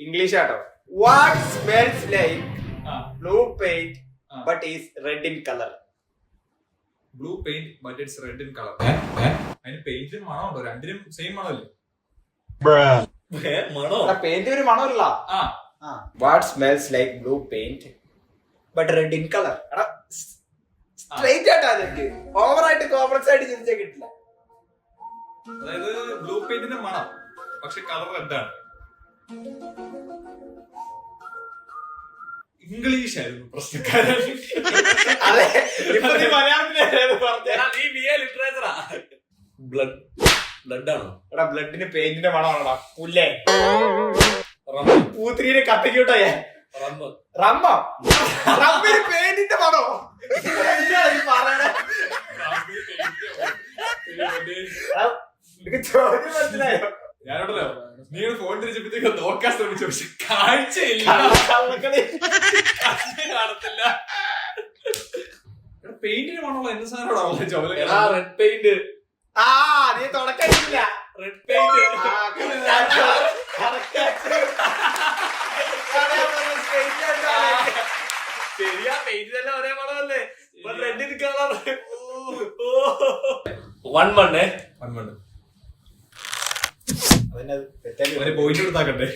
English auto. What smells like blue paint but is red in colour? Blue paint but it's red in colour. അതിന് പെയിന്റിന് മണമുണ്ടോ? രണ്ടിനും same മണമല്ലേ? മണോ? Paint ഒരു മണമില്ല. What smells like blue paint but red in colour? Straight ആയിട്ടാ അതെനിക്ക്. ഓവറായിട്ട് കോംപ്ലക്സ് ആയിട്ട് ചിന്തിച്ചാൽ കിട്ടില്ല. അതായത് ബ്ലൂ പെയിന്റിന്റെ മണം, പക്ഷെ കളർ റെഡാണ്. ഇംഗ്ലീഷ് ആയിരുന്നു പ്രശ്നക്കാരൻ. അതെ, ഇപ്പൊ നീ മലയാളത്തിലാണ് പറഞ്ഞത്. നീ BA ലിറ്ററേച്ചറാ. ബ്ലഡ് ആണോ? എടാ ബ്ലഡിന് പെയിന്റിന്റെ മണമാണോടാ പുല്ലേ. റമ്മ്. പൂത്തിരിയെ കത്തിക്കൂട്ടോ ഞാൻ. റമ്മ്. റമ്മോ? റമ്മിന് പെയിന്റിന്റെ മണോ? എന്താണ് ഈ പറയണേ? നിനക്ക് ചോദ്യം മനസ്സിലായോ? ഞാനോടല്ലോ നീ ഫോൺ തിരിച്ചപ്പോഴത്തേക്ക് നോക്കാൻ ശ്രമിച്ചു, പക്ഷെ കാഴ്ചയില്ല. കള്ളക്കളി. കാണത്തില്ല. പെയിന്റിന് മണമുള്ള എന്ത് സാധനോടാ ചോല? Red paint. നീ തുടക്കില്ല. Red paint. ശരിയാ, പെയിന്റിനെല്ലാം ഒരേ മണമല്ലേ? Red in colour. 1-1. Point point കൊടുത്താക്കട്ടെ.